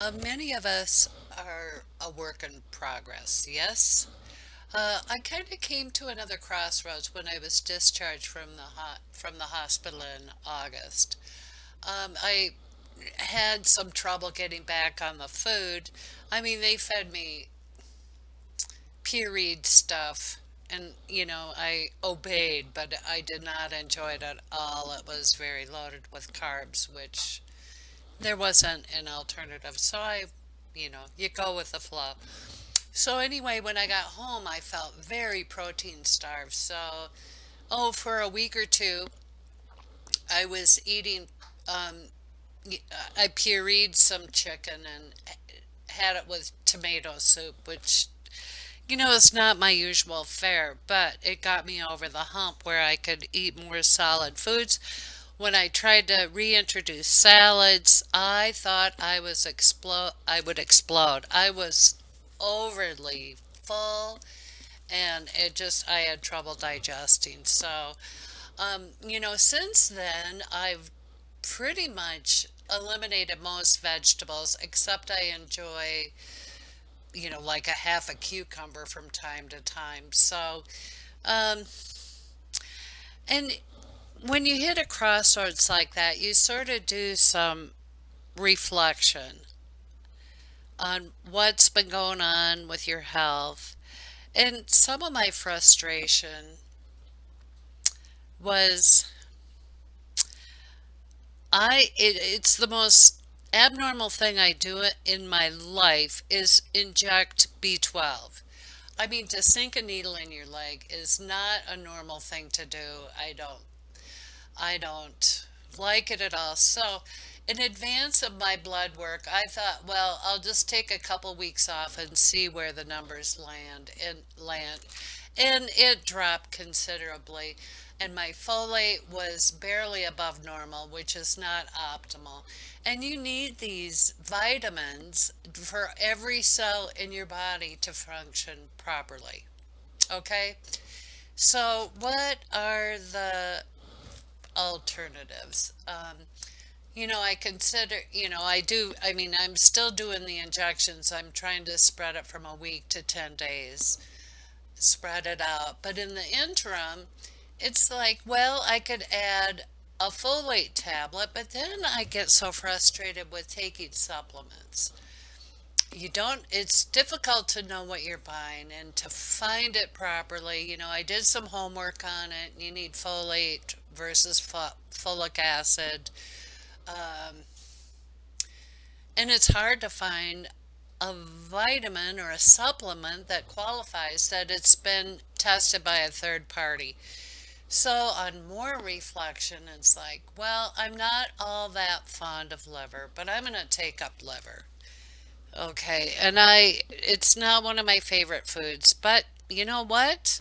Many of us are a work in progress, yes? I kind of came to another crossroads when I was discharged from the hospital in August. I had some trouble getting back on the food. I mean, they fed me pureed stuff, and I obeyed, but I did not enjoy it at all. It was very loaded with carbs, which there wasn't an alternative. So you go with the flow. So anyway, when I got home, I felt very protein starved. So, for a week or two, I was eating, um, I pureed some chicken and had it with tomato soup, which, is not my usual fare, but it got me over the hump where I could eat more solid foods. When I tried to reintroduce salads, I thought I would explode. I was overly full and I had trouble digesting. So, since then I've pretty much eliminated most vegetables except I enjoy, like a half a cucumber from time to time. So, um, and when you hit a crossroads like that, you sort of do some reflection on what's been going on with your health. And some of my frustration was it's the most abnormal thing I do in my life is inject B12. I mean, to sink a needle in your leg is not a normal thing to do. I don't like it at all. So, in advance of my blood work, I thought, well, I'll just take a couple weeks off and see where the numbers land. And it dropped considerably. And my folate was barely above normal, which is not optimal. And you need these vitamins for every cell in your body to function properly. Okay? So, what are the alternatives? I consider, I mean, I'm still doing the injections. I'm trying to spread it from a week to 10 days, spread it out. But in the interim, it's like, well, I could add a folate tablet, but then I get so frustrated with taking supplements. It's difficult to know what you're buying and to find it properly. I did some homework on it. You need folate versus folic acid. Um, and it's hard to find a vitamin or a supplement that qualifies that it's been tested by a third party. So on more reflection, it's like, well, I'm not all that fond of liver, but I'm going to take up liver. Okay, and it's not one of my favorite foods, but you know what?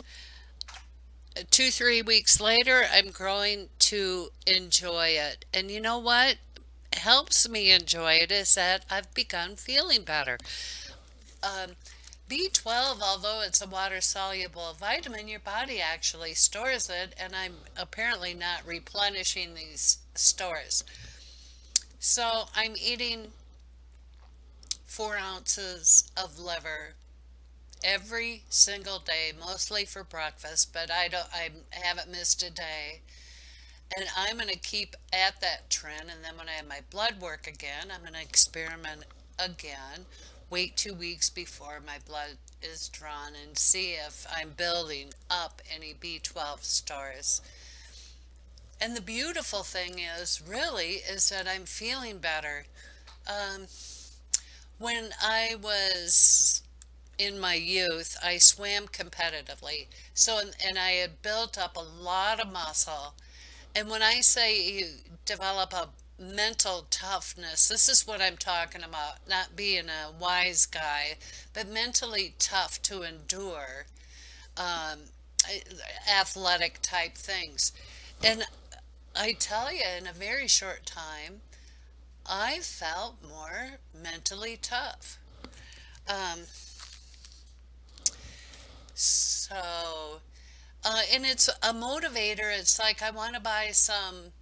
2, 3 weeks later, I'm growing to enjoy it. And you know what helps me enjoy it is that I've begun feeling better. Um, B12, although it's a water-soluble vitamin, your body actually stores it, and I'm apparently not replenishing these stores. So I'm eating 4 ounces of liver every single day, mostly for breakfast, but I haven't missed a day. And I'm going to keep at that trend. And then when I have my blood work again, I'm going to experiment again. Wait 2 weeks before my blood is drawn and see if I'm building up any B12 stores. And the beautiful thing is that I'm feeling better. Um, when I was in my youth, I swam competitively. So, and I had built up a lot of muscle. And when I say you develop a mental toughness, this is what I'm talking about, not being a wise guy, but mentally tough to endure um, athletic type things. And I tell you, in a very short time, I felt more mentally tough. Um, so, and it's a motivator. It's like I want to buy some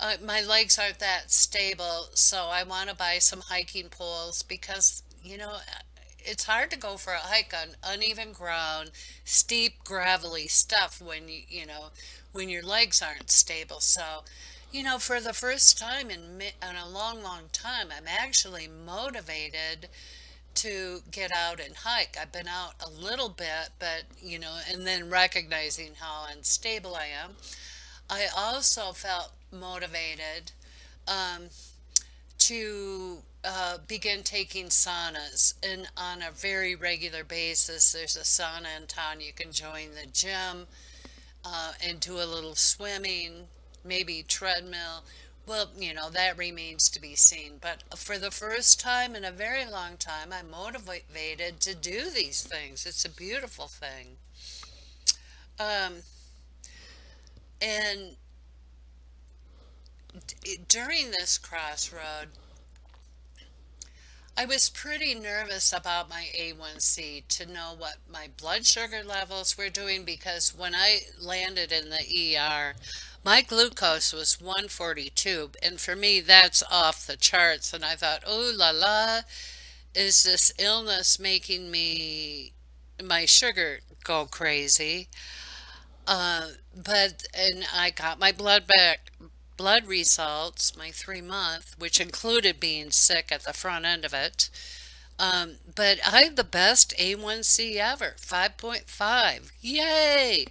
My legs aren't that stable, so I want to buy some hiking poles because, it's hard to go for a hike on uneven ground, steep, gravelly stuff when when your legs aren't stable. So, for the first time in a long, long time, I'm actually motivated to get out and hike. I've been out a little bit, but, and then recognizing how unstable I am. I also felt motivated um, to begin taking saunas, and on a very regular basis. There's a sauna in town. You can join the gym and do a little swimming, maybe treadmill. Well, that remains to be seen. But for the first time in a very long time, I'm motivated to do these things. It's a beautiful thing. Um, and during this crossroad, I was pretty nervous about my A1C to know what my blood sugar levels were doing because when I landed in the ER, my glucose was 142, and for me that's off the charts. And I thought, oh la la, is this illness making my sugar go crazy? And I got my blood results, my 3 month, which included being sick at the front end of it. But I have the best A1C ever, 5.5. Yay!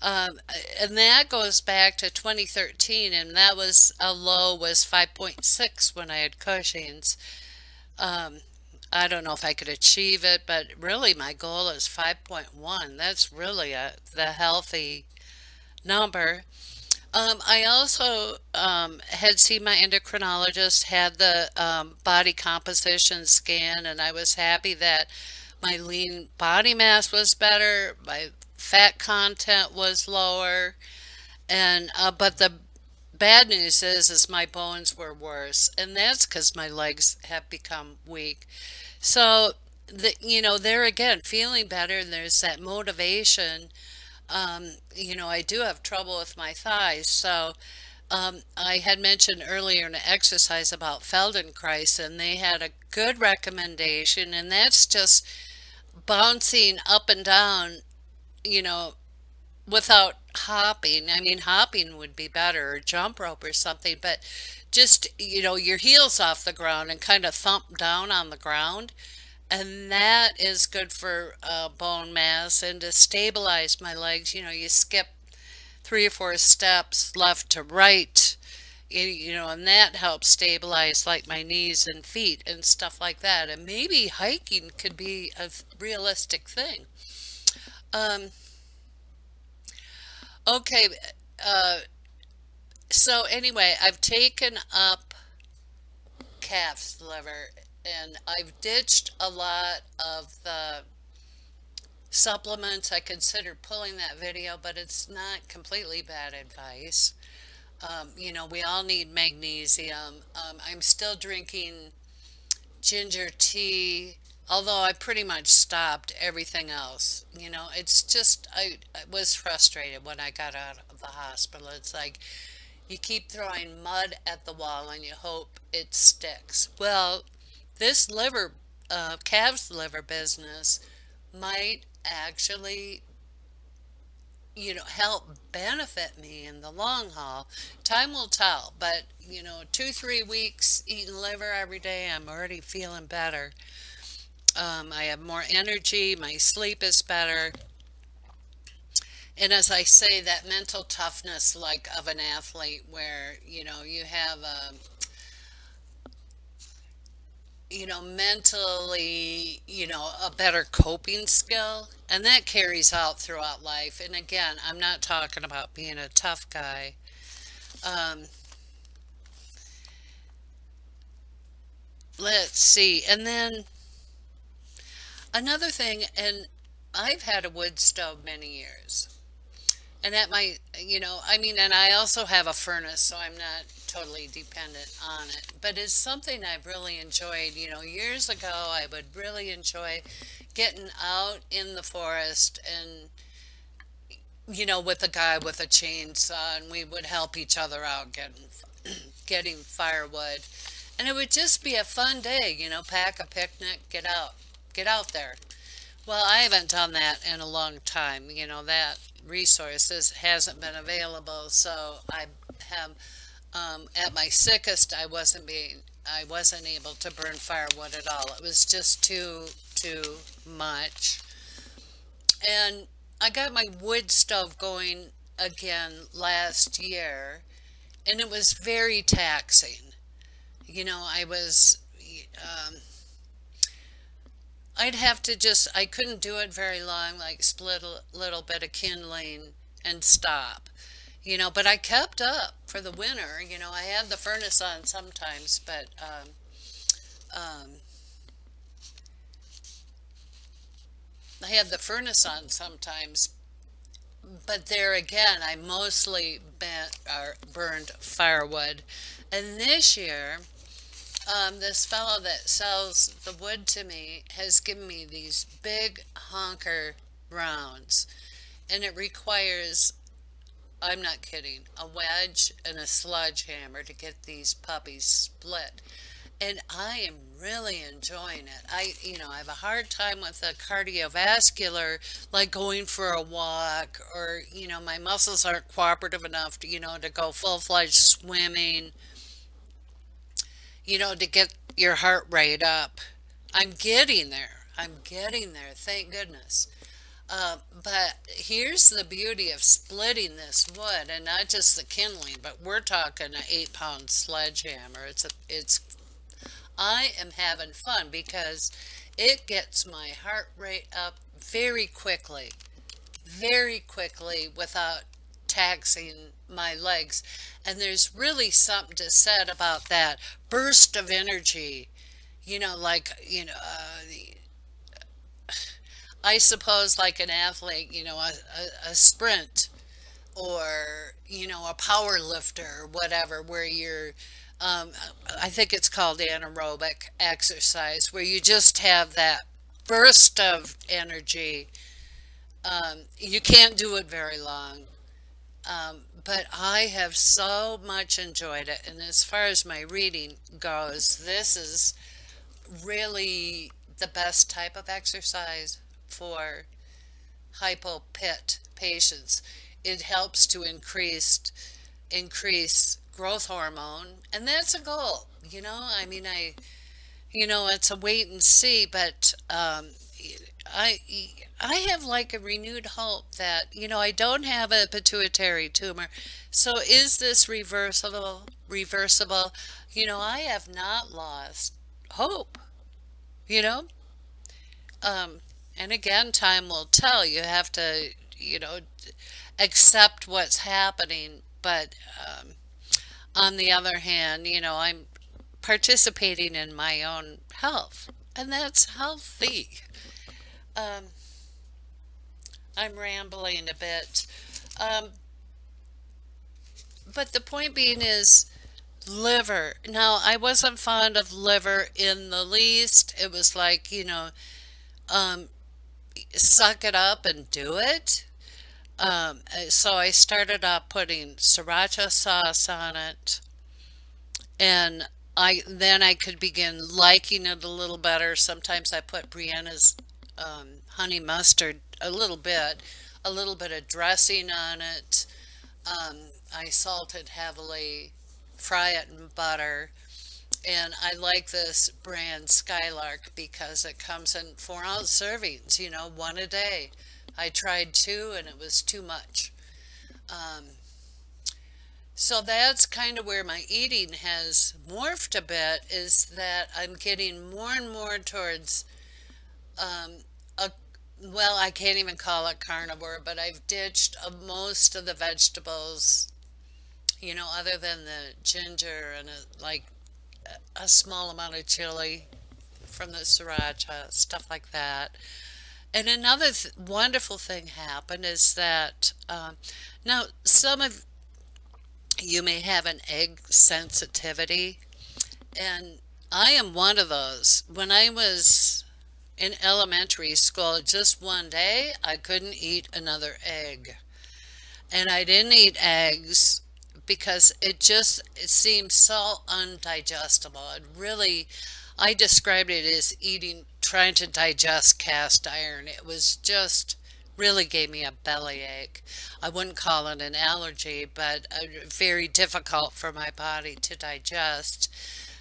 Um, and that goes back to 2013, and that was a low was 5.6 when I had Cushing's. Um, I don't know if I could achieve it, but really my goal is 5.1. That's really the healthy number. I also had seen my endocrinologist, had the body composition scan, and I was happy that my lean body mass was better, my fat content was lower, and but the bad news is my bones were worse, and that's because my legs have become weak. So there again, feeling better, and there's that motivation. I do have trouble with my thighs. So I had mentioned earlier in the exercise about Feldenkrais, and they had a good recommendation, and that's just bouncing up and down, you know, without hopping. I mean, hopping would be better, or jump rope or something, but just, your heels off the ground and kind of thump down on the ground. And that is good for bone mass and to stabilize my legs. You skip 3 or 4 steps left to right, and that helps stabilize like my knees and feet and stuff like that. And maybe hiking could be a realistic thing. Um, okay, uh, so anyway, I've taken up calf's liver, and I've ditched a lot of the supplements. I considered pulling that video, but it's not completely bad advice. We all need magnesium. I'm still drinking ginger tea, although I pretty much stopped everything else. It's just, I was frustrated when I got out of the hospital. It's like you keep throwing mud at the wall and you hope it sticks. Well, this calves liver business might actually, help benefit me in the long haul. Time will tell, but 2, 3 weeks eating liver every day, I'm already feeling better. I have more energy, my sleep is better. And as I say, that mental toughness, like of an athlete, where, you have mentally, a better coping skill, and that carries out throughout life. And again, I'm not talking about being a tough guy. Um, let's see. And then another thing, and I've had a wood stove many years. And that might, and I also have a furnace, so I'm not totally dependent on it. But it's something I've really enjoyed. Years ago, I would really enjoy getting out in the forest and, with a guy with a chainsaw, and we would help each other out getting firewood. And it would just be a fun day, pack a picnic, get out there. Well, I haven't done that in a long time. That resources hasn't been available, so I have at my sickest, I wasn't able to burn firewood at all. It was just too much. And I got my wood stove going again last year, and it was very taxing. I was, um, I'd have to I couldn't do it very long, like split a little bit of kindling and stop. But I kept up for the winter. I had the furnace on sometimes, but um, I had the furnace on sometimes. But there again, I mostly burned firewood. And this year, this fellow that sells the wood to me has given me these big honker rounds. And it requires, I'm not kidding, a wedge and a sledgehammer to get these puppies split. And I am really enjoying it. I have a hard time with the cardiovascular, like going for a walk, or, my muscles aren't cooperative enough to go full-fledged swimming, to get your heart rate up. I'm getting there. I'm getting there, thank goodness. But here's the beauty of splitting this wood, and not just the kindling, but we're talking an 8-pound sledgehammer. I am having fun because it gets my heart rate up very quickly without taxing my legs. And there's really something to said about that burst of energy, I suppose like an athlete, a sprint, or a power lifter or whatever, where um, I think it's called anaerobic exercise, where you just have that burst of energy. You can't do it very long, but I have so much enjoyed it. And as far as my reading goes, this is really the best type of exercise for hypopit patients. It helps to increase growth hormone, and that's a goal. It's a wait and see, but I I have like a renewed hope that, I don't have a pituitary tumor. So is this reversible? Reversible? I have not lost hope, you know? Um, and again, time will tell. You have to, accept what's happening. But on the other hand, I'm participating in my own health, and that's healthy. Um, I'm rambling a bit. Um, but the point being is liver. Now, I wasn't fond of liver in the least. It was like, um, suck it up and do it. So I started off putting sriracha sauce on it, and I could begin liking it a little better. Sometimes I put Brianna's honey mustard a little bit of dressing on it. I salted heavily, fry it in butter, and I like this brand Skylark because it comes in 4-ounce servings, one a day. I tried two and it was too much. Um, so that's kind of where my eating has morphed a bit, is that I'm getting more and more towards um, a, well, I can't even call it carnivore, but I've ditched most of the vegetables, other than the ginger and a small amount of chili from the sriracha, stuff like that. And another wonderful thing happened is that now some of you may have an egg sensitivity, and I am one of those. When I was in elementary school, just one day I couldn't eat another egg. And I didn't eat eggs because it seemed so undigestible. It really, I described it as trying to digest cast iron. It was just really gave me a bellyache. I wouldn't call it an allergy, but very difficult for my body to digest.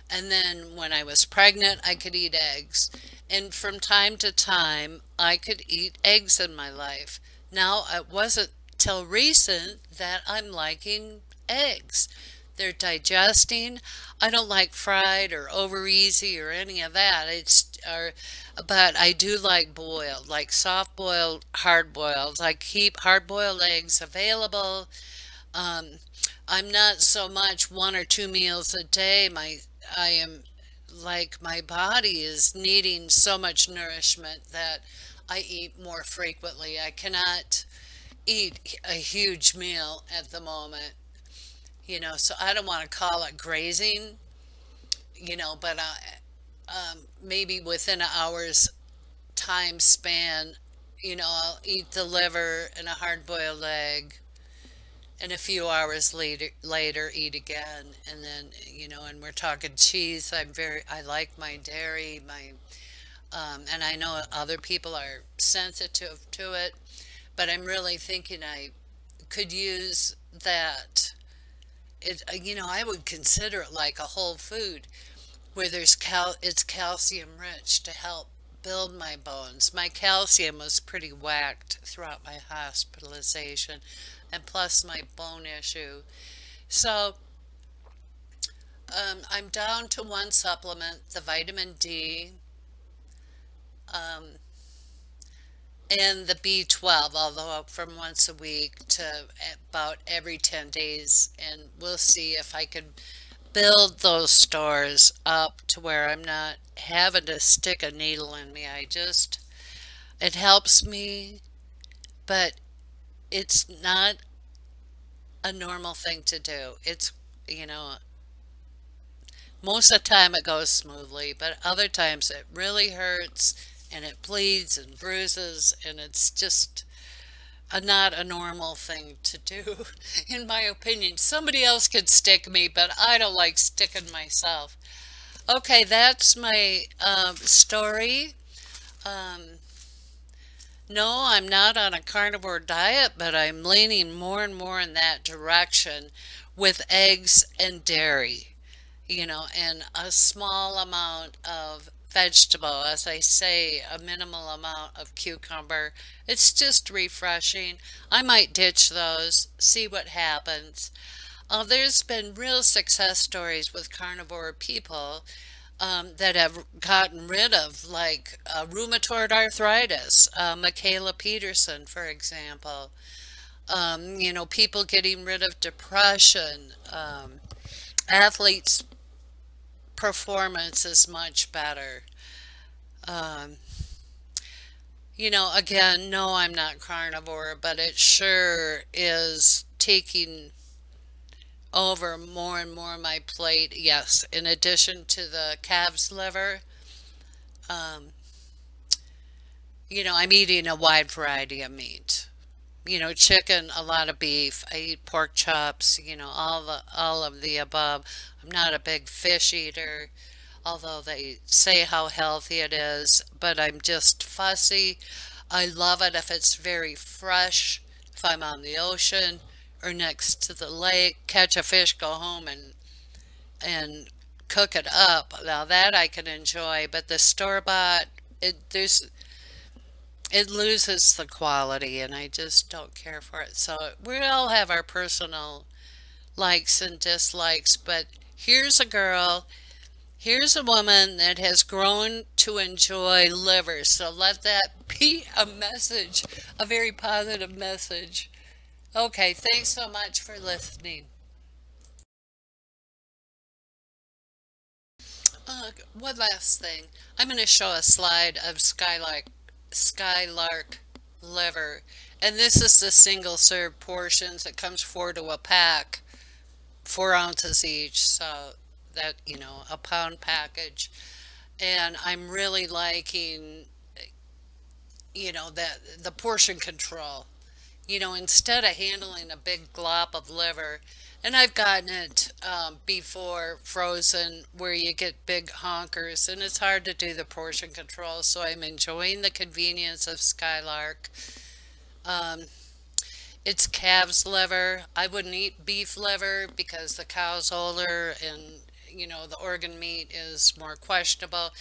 And then when I was pregnant, I could eat eggs. And from time to time, I could eat eggs in my life. Now, it wasn't till recent that I'm liking eggs. They're digesting. I don't like fried or over easy or any of that. But I do like boiled, like soft boiled, hard boiled. I keep hard boiled eggs available. Um, I'm not so much 1 or 2 meals a day. I am like my body is needing so much nourishment that I eat more frequently. I cannot eat a huge meal at the moment, so I don't want to call it grazing, but maybe within an hour's time span, I'll eat the liver and a hard-boiled egg, and a few hours later eat again, and then, and we're talking cheese. I like my dairy, and I know other people are sensitive to it, but I'm really thinking I could use that. I would consider it like a whole food where it's calcium rich to help build my bones. My calcium was pretty whacked throughout my hospitalization, and plus my bone issue. So I'm down to one supplement, the vitamin D, um, and the B12, although from once a week to about every 10 days. And we'll see if I can build those stores up to where I'm not having to stick a needle in me. It helps me, but it's not a normal thing to do. Most of the time it goes smoothly, but other times it really hurts and it bleeds and bruises, and it's just not a normal thing to do, in my opinion. Somebody else could stick me, but I don't like sticking myself. Okay, that's my story. Um, no, I'm not on a carnivore diet, but I'm leaning more and more in that direction with eggs and dairy, and a small amount of vegetable, as I say, a minimal amount of cucumber. It's just refreshing. I might ditch those, see what happens. There's been real success stories with carnivore people that have gotten rid of, like rheumatoid arthritis, Michaela Peterson, for example. People getting rid of depression. Athletes' performance is much better. Um, again, no, I'm not carnivore, but it sure is taking over more and more my plate. Yes, in addition to the calves liver, um, I'm eating a wide variety of meat. Chicken, a lot of beef. I eat pork chops, all of the above. I'm not a big fish eater, although they say how healthy it is, but I'm just fussy. I love it if it's very fresh, if I'm on the ocean or next to the lake, catch a fish, go home and cook it up. Now that I can enjoy, but the store-bought, it loses the quality, and I just don't care for it. So we all have our personal likes and dislikes, but here's a woman that has grown to enjoy liver. So let that be a message, a very positive message. Okay, thanks so much for listening. One last thing. I'm going to show a slide of Skylark liver. And this is the single serve portions. It comes 4 to a pack, 4 ounces each. So that, a pound package. And I'm really liking, that the portion control. instead of handling a big glop of liver, and I've gotten it before frozen where you get big honkers and it's hard to do the portion control. So I'm enjoying the convenience of Skylark. Um, it's calves liver. I wouldn't eat beef liver because the cow's older and the organ meat is more questionable.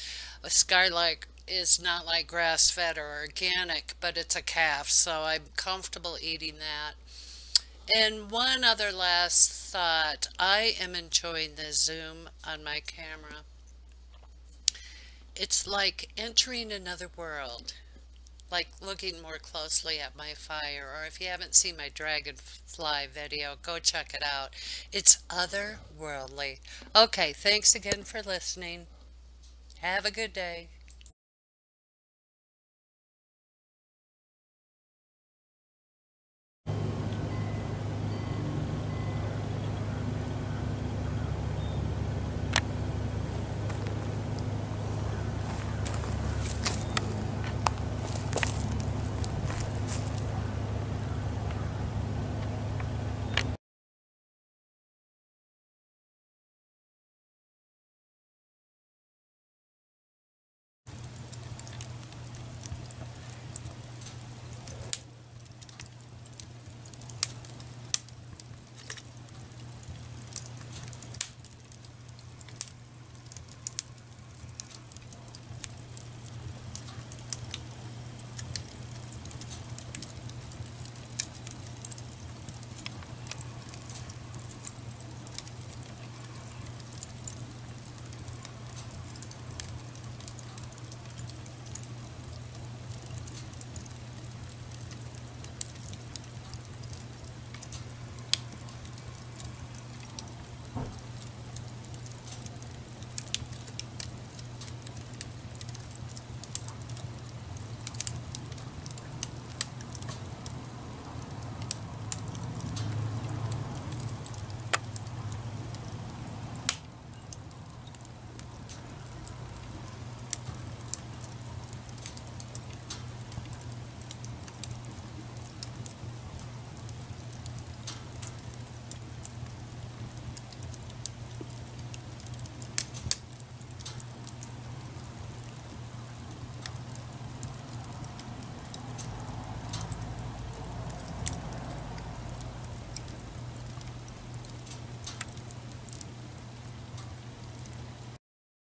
A Skylark is not like grass-fed or organic, but it's a calf, so I'm comfortable eating that. And one other last thought, I am enjoying the zoom on my camera. It's like entering another world, like looking more closely at my fire, or if you haven't seen my dragonfly video, go check it out. It's otherworldly. Okay, thanks again for listening. Have a good day.